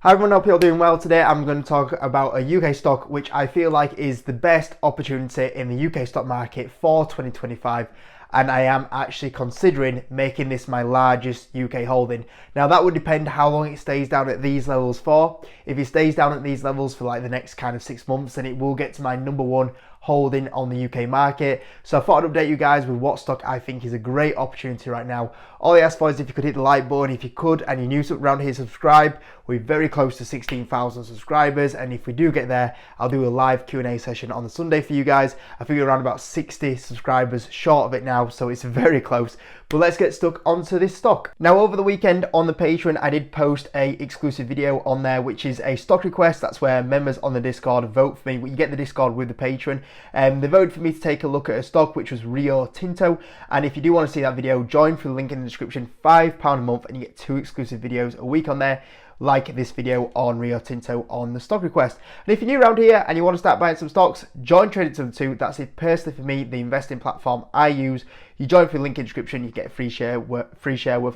Hi everyone, hope you're doing well. Today I'm going to talk about a UK stock which I feel like is the best opportunity in the UK stock market for 2025, and I am actually considering making this my largest UK holding. Now that would depend how long it stays down at these levels for. If it stays down at these levels for like the next kind of 6 months, then it will get to my number one holding on the UK market. So I thought I'd update you guys with what stock I think is a great opportunity right now. All I ask for is if you could hit the like button, if you could, and you're new around here, subscribe. We're very close to 16,000 subscribers, and if we do get there, I'll do a live Q&A session on the Sunday for you guys. I think we're around about 60 subscribers short of it now, so it's very close. But let's get stuck onto this stock. Now over the weekend on the Patreon, I did post a exclusive video on there, which is a stock request. That's where members on the Discord vote for me. You get the Discord with the Patreon. They voted for me to take a look at a stock, which was Rio Tinto. And if you do want to see that video, join through the link in the description. £5 a month, and you get 2 exclusive videos a week on there, like this video on Rio Tinto on the stock request. And if you're new around here and you want to start buying some stocks, join Trading 2. That's it personally for me, the investing platform I use. You join through the link in the description, you get a free share worth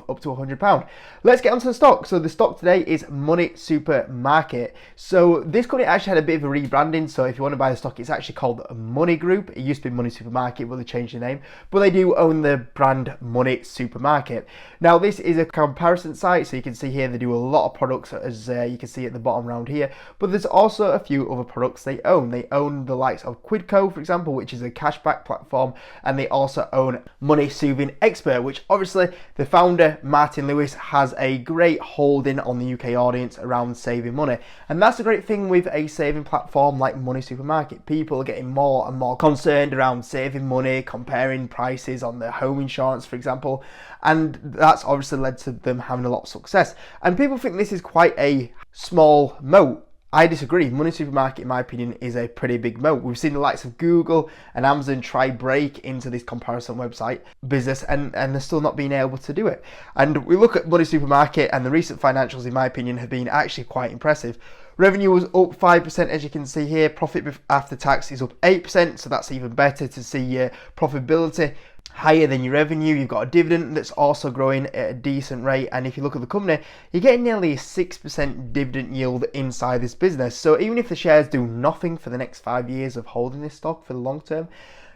up to £100. Let's get onto the stock. So the stock today is Money Supermarket. So this company actually had a bit of a rebranding. So if you want to buy the stock, it's actually called Money Group. It used to be Money Supermarket, but they changed the name. But they do own the brand Money Supermarket. Now this is a comparison site, so you can see here they do a lot of products, as you can see at the bottom around here. But there's also a few other products they own. They own the likes of Quidco, for example, which is a cashback platform, and they also own Money Soothing Expert, which obviously the founder Martin Lewis has a great holding on the UK audience around saving money. And that's a great thing with a saving platform like Money Supermarket. People are getting more and more concerned around saving money, comparing prices on their home insurance, for example, and that's obviously led to them having a lot of success. And people think this is quite a small moat. I disagree. Money Supermarket, in my opinion, is a pretty big moat. We've seen the likes of Google and Amazon try break into this comparison website business, and they're still not being able to do it. And we look at Money Supermarket, and the recent financials, in my opinion, have been actually quite impressive. Revenue was up 5%, as you can see here. Profit after tax is up 8%, so that's even better to see profitability higher than your revenue. You've got a dividend that's also growing at a decent rate, and if you look at the company, you're getting nearly a 6% dividend yield inside this business. So even if the shares do nothing for the next 5 years of holding this stock for the long term,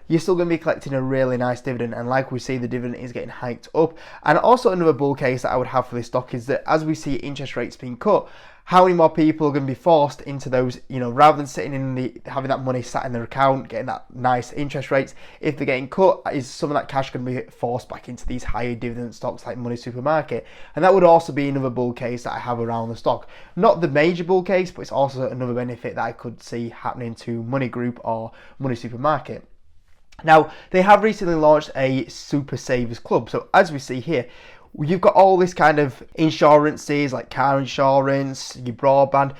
you're still going to be collecting a really nice dividend. And like we see, the dividend is getting hiked up. And also another bull case that I would have for this stock is that as we see interest rates being cut, how many more people are going to be forced into those, rather than sitting in having that money sat in their account, getting that nice interest rates, if they're getting cut, is some of that cash going to be forced back into these higher dividend stocks like Money Supermarket? And that would also be another bull case that I have around the stock. Not the major bull case, but it's also another benefit that I could see happening to Money Group or Money Supermarket. Now, they have recently launched a Super Savers Club. So as we see here, you've got all this kind of insurances like car insurance, your broadband,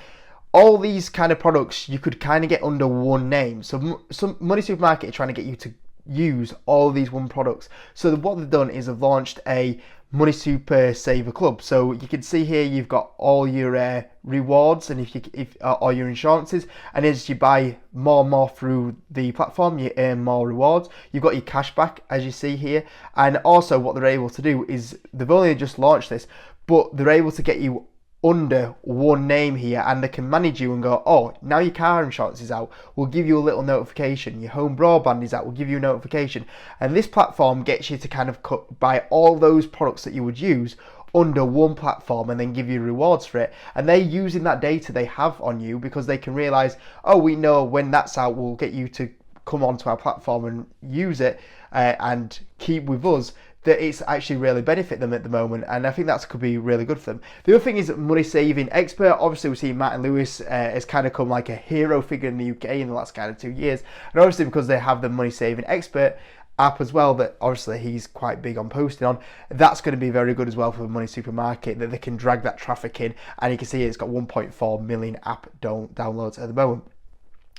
all these kind of products you could kind of get under one name. So some Money Supermarket are trying to get you to use all these one products. So what they've done is they've launched a Money Super Saver Club. So you can see here you've got all your rewards and if all your insurances, and as you buy more and more through the platform, you earn more rewards. You've got your cash back, as you see here, and also what they're able to do is they've only just launched this, but they're able to get you under one name here, and they can manage you and go, oh, now your car insurance is out, we'll give you a little notification. Your home broadband is out, we'll give you a notification. And this platform gets you to kind of buy all those products that you would use under one platform and then give you rewards for it. And they're using that data they have on you because they can realize, oh, we know when that's out, we'll get you to come onto our platform and use it and keep with us, that it's actually really benefit them at the moment, and I think that could be really good for them. The other thing is Money Saving Expert. Obviously we see Martin Lewis has kind of come like a hero figure in the UK in the last kind of 2 years, and obviously because they have the Money Saving Expert app as well, that obviously he's quite big on posting on, that's going to be very good as well for the Money Supermarket, that they can drag that traffic in, and you can see it's got 1.4 million app downloads at the moment.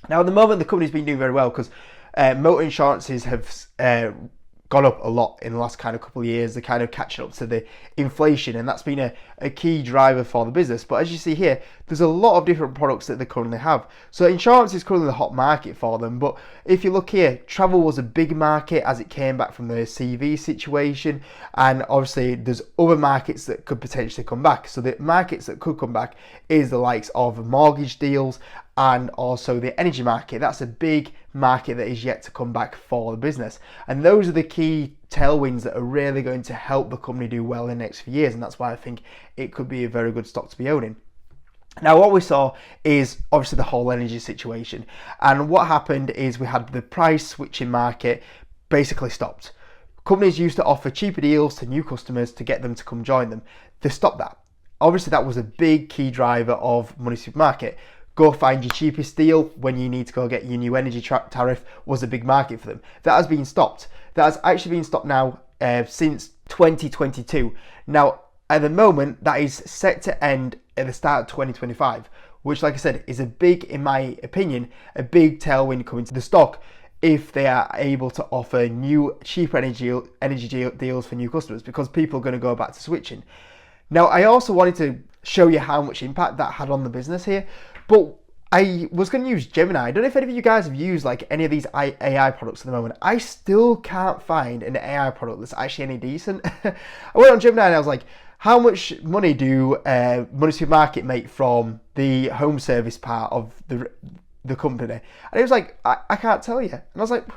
Now at the moment the company's been doing very well because motor insurances have gone up a lot in the last kind of couple of years. They're kind of catching up to the inflation, and that's been a key driver for the business. But as you see here, there's a lot of different products that they currently have. So insurance is currently the hot market for them. But if you look here, travel was a big market as it came back from the CV situation, and obviously there's other markets that could potentially come back. So the markets that could come back is the likes of mortgage deals and also the energy market. That's a big market that is yet to come back for the business. And those are the key tailwinds that are really going to help the company do well in the next few years. And that's why I think it could be a very good stock to be owning. Now, what we saw is obviously the whole energy situation. And what happened is we had the price switching market basically stopped. Companies used to offer cheaper deals to new customers to get them to come join them. They stopped that. Obviously, that was a big key driver of Money Supermarket. Go find your cheapest deal when you need to go get your new energy tariff was a big market for them. That has been stopped. That has actually been stopped now since 2022. Now, at the moment, that is set to end at the start of 2025, which, like I said, is a big, in my opinion, a big tailwind coming to the stock if they are able to offer new, cheaper energy deals for new customers, because people are going to go back to switching. Now, I also wanted to show you how much impact that had on the business here, but I was going to use Gemini. I don't know if any of you guys have used like any of these AI products at the moment. I still can't find an AI product that's actually any decent. I went on Gemini and I was like, how much money do Money Supermarket make from the home service part of the company? And it was like, I can't tell you. And I was like,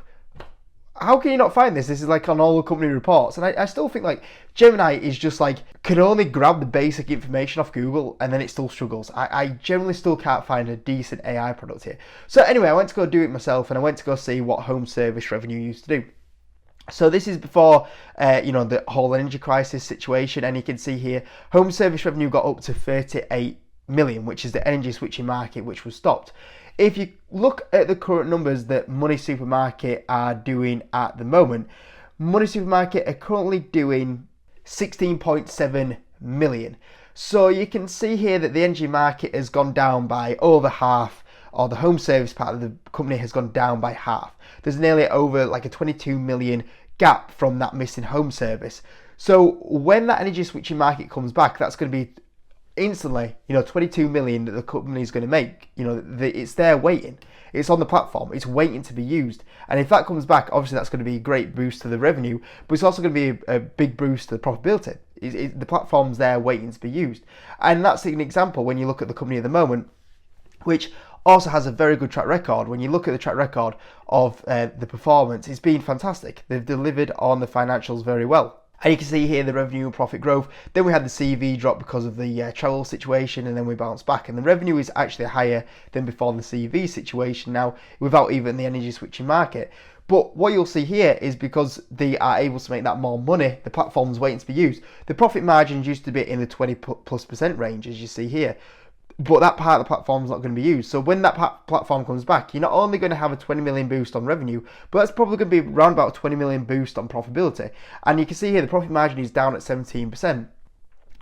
how can you not find this? This is like on all the company reports. And I still think like Gemini is just like, can only grab the basic information off Google and then it still struggles. I generally still can't find a decent AI product here. So anyway, I went to go do it myself and I went to go see what home service revenue used to do. So this is before, the whole energy crisis situation. And you can see here, home service revenue got up to 38 million, which is the energy switching market, which was stopped. If you look at the current numbers that Money Supermarket are doing at the moment, Money Supermarket are currently doing 16.7 million. So you can see here that the energy market has gone down by over half, or the home service part of the company has gone down by half. There's nearly over like a 22 million gap from that missing home service. So when that energy switching market comes back, that's going to be instantly, 22 million that the company is going to make. It's there waiting. It's on the platform. It's waiting to be used. And if that comes back, obviously that's going to be a great boost to the revenue, but it's also going to be a big boost to the profitability. The platform's there waiting to be used. And that's an example when you look at the company at the moment, which also has a very good track record. When you look at the track record of the performance, it's been fantastic. They've delivered on the financials very well. And you can see here the revenue and profit growth. Then we had the CV drop because of the travel situation, and then we bounced back. And the revenue is actually higher than before the CV situation now, without even the energy switching market. But what you'll see here is because they are able to make that more money, the platform's waiting to be used. The profit margins used to be in the 20+% range, as you see here. But that part of the platform is not going to be used. So when that platform comes back, you're not only going to have a 20 million boost on revenue, but that's probably going to be around about a 20 million boost on profitability. And you can see here the profit margin is down at 17%.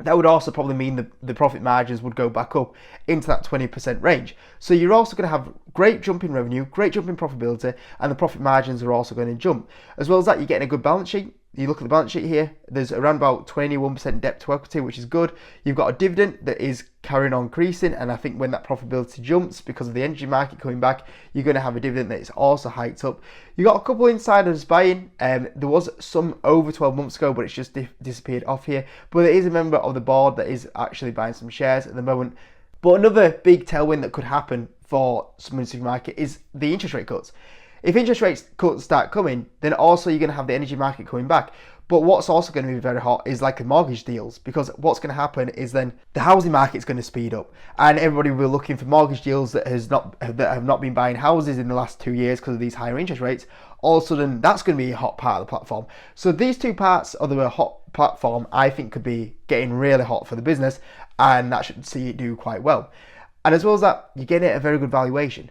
That would also probably mean the profit margins would go back up into that 20% range. So you're also going to have great jump in revenue, great jump in profitability, and the profit margins are also going to jump. As well as that, you're getting a good balance sheet. You look at the balance sheet here, there's around about 21% debt to equity, which is good. You've got a dividend that is carrying on increasing, and I think when that profitability jumps because of the energy market coming back, you're going to have a dividend that is also hiked up. You got a couple of insiders buying. There was some over 12 months ago, but it's just disappeared off here. But there is a member of the board that is actually buying some shares at the moment. But another big tailwind that could happen for Money Supermarket is the interest rate cuts. If interest rates cuts start coming, then also you're going to have the energy market coming back. But what's also going to be very hot is like the mortgage deals, because what's going to happen is then the housing market's going to speed up, and everybody will be looking for mortgage deals that have not been buying houses in the last 2 years because of these higher interest rates. All of a sudden, that's going to be a hot part of the platform. So these two parts of the hot platform, I think, could be getting really hot for the business, and that should see it do quite well. And as well as that, you're getting a very good valuation.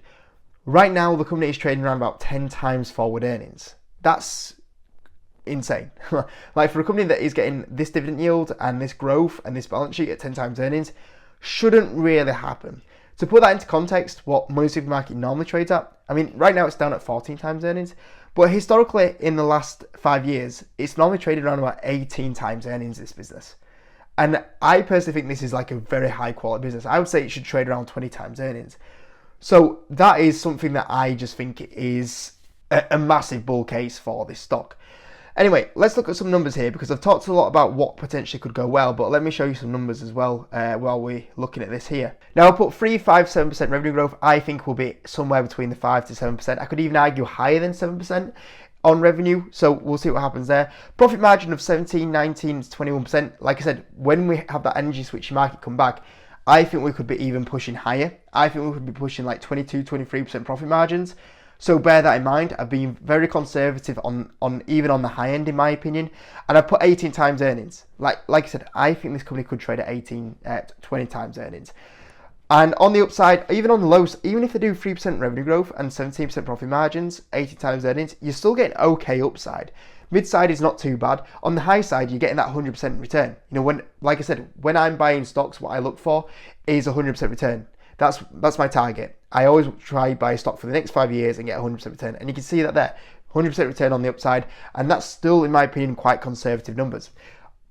Right now, the company is trading around about 10 times forward earnings. That's insane. Like, for a company that is getting this dividend yield and this growth and this balance sheet at 10 times earnings, shouldn't really happen. To put that into context, what Money Supermarket normally trades at, I mean, right now it's down at 14 times earnings, But historically, in the last 5 years, it's normally traded around about 18 times earnings, this business. And I personally think this is like a very high quality business. I would say it should trade around 20 times earnings. So that is something that I just think is a massive bull case for this stock. Anyway, let's look at some numbers here, because I've talked a lot about what potentially could go well, but let me show you some numbers as well while we're looking at this here. Now, I'll put 3, 5, 7% revenue growth. I think will be somewhere between the 5 to 7%. I could even argue higher than 7% on revenue, so we'll see what happens there. Profit margin of 17, 19 to 21%. Like I said, when we have that energy switching market come back, I think we could be even pushing higher. I think we could be pushing like 22, 23% profit margins. So bear that in mind. I've been very conservative on even on the high end, in my opinion, and I put 18 times earnings. Like I said, I think this company could trade at 20 times earnings. And on the upside, even on the lows, even if they do 3% revenue growth and 17% profit margins, 80 times earnings, you're still getting okay upside. Mid side is not too bad. On the high side, you're getting that 100% return. You know, like I said, when I'm buying stocks, what I look for is 100% return. That's my target. I always try to buy a stock for the next 5 years and get 100% return. And you can see that there, 100% return on the upside. And that's still, in my opinion, quite conservative numbers.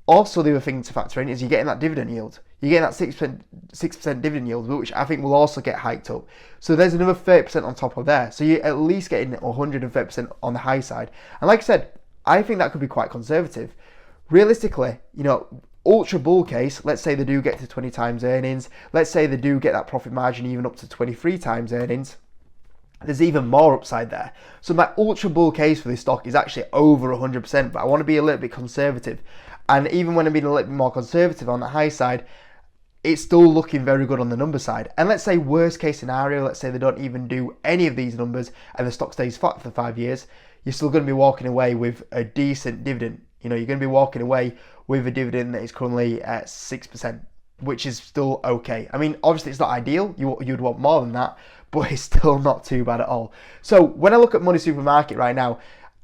Also, the other thing to factor in is you're getting that dividend yield. You're getting that 6% dividend yield, which I think will also get hiked up. So there's another 30% on top of there. So you're at least getting 130% on the high side. And like I said, I think that could be quite conservative. Realistically, you know, ultra bull case, let's say they do get to 20 times earnings, let's say they do get that profit margin even up to 23 times earnings, there's even more upside there. So my ultra bull case for this stock is actually over 100%, but I want to be a little bit conservative. And even when I'm being a little bit more conservative on the high side, it's still looking very good on the number side. And let's say worst case scenario, let's say they don't even do any of these numbers and the stock stays flat for 5 years, you're still going to be walking away with a decent dividend. You know, you're going to be walking away with a dividend that is currently at 6%, which is still okay. I mean, obviously it's not ideal. You'd want more than that, but it's still not too bad at all. So when I look at Money Supermarket right now,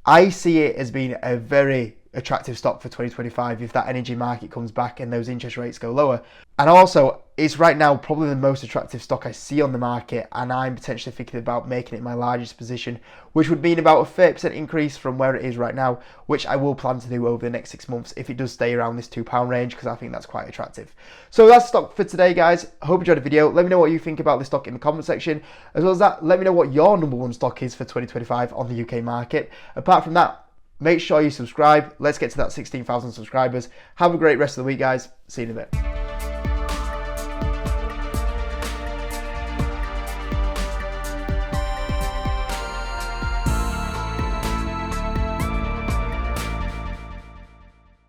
I see it as being a very attractive stock for 2025 if that energy market comes back and those interest rates go lower. And also, it's right now probably the most attractive stock I see on the market, and I'm potentially thinking about making it my largest position, which would mean about a 30% increase from where it is right now, which I will plan to do over the next 6 months if it does stay around this £2 range, because I think that's quite attractive. So that's stock for today, guys. Hope you enjoyed the video. Let me know what you think about the stock in the comment section. As well as that, let me know what your number one stock is for 2025 on the UK market. Apart from that, make sure you subscribe. Let's get to that 16,000 subscribers. Have a great rest of the week, guys. See you in a bit.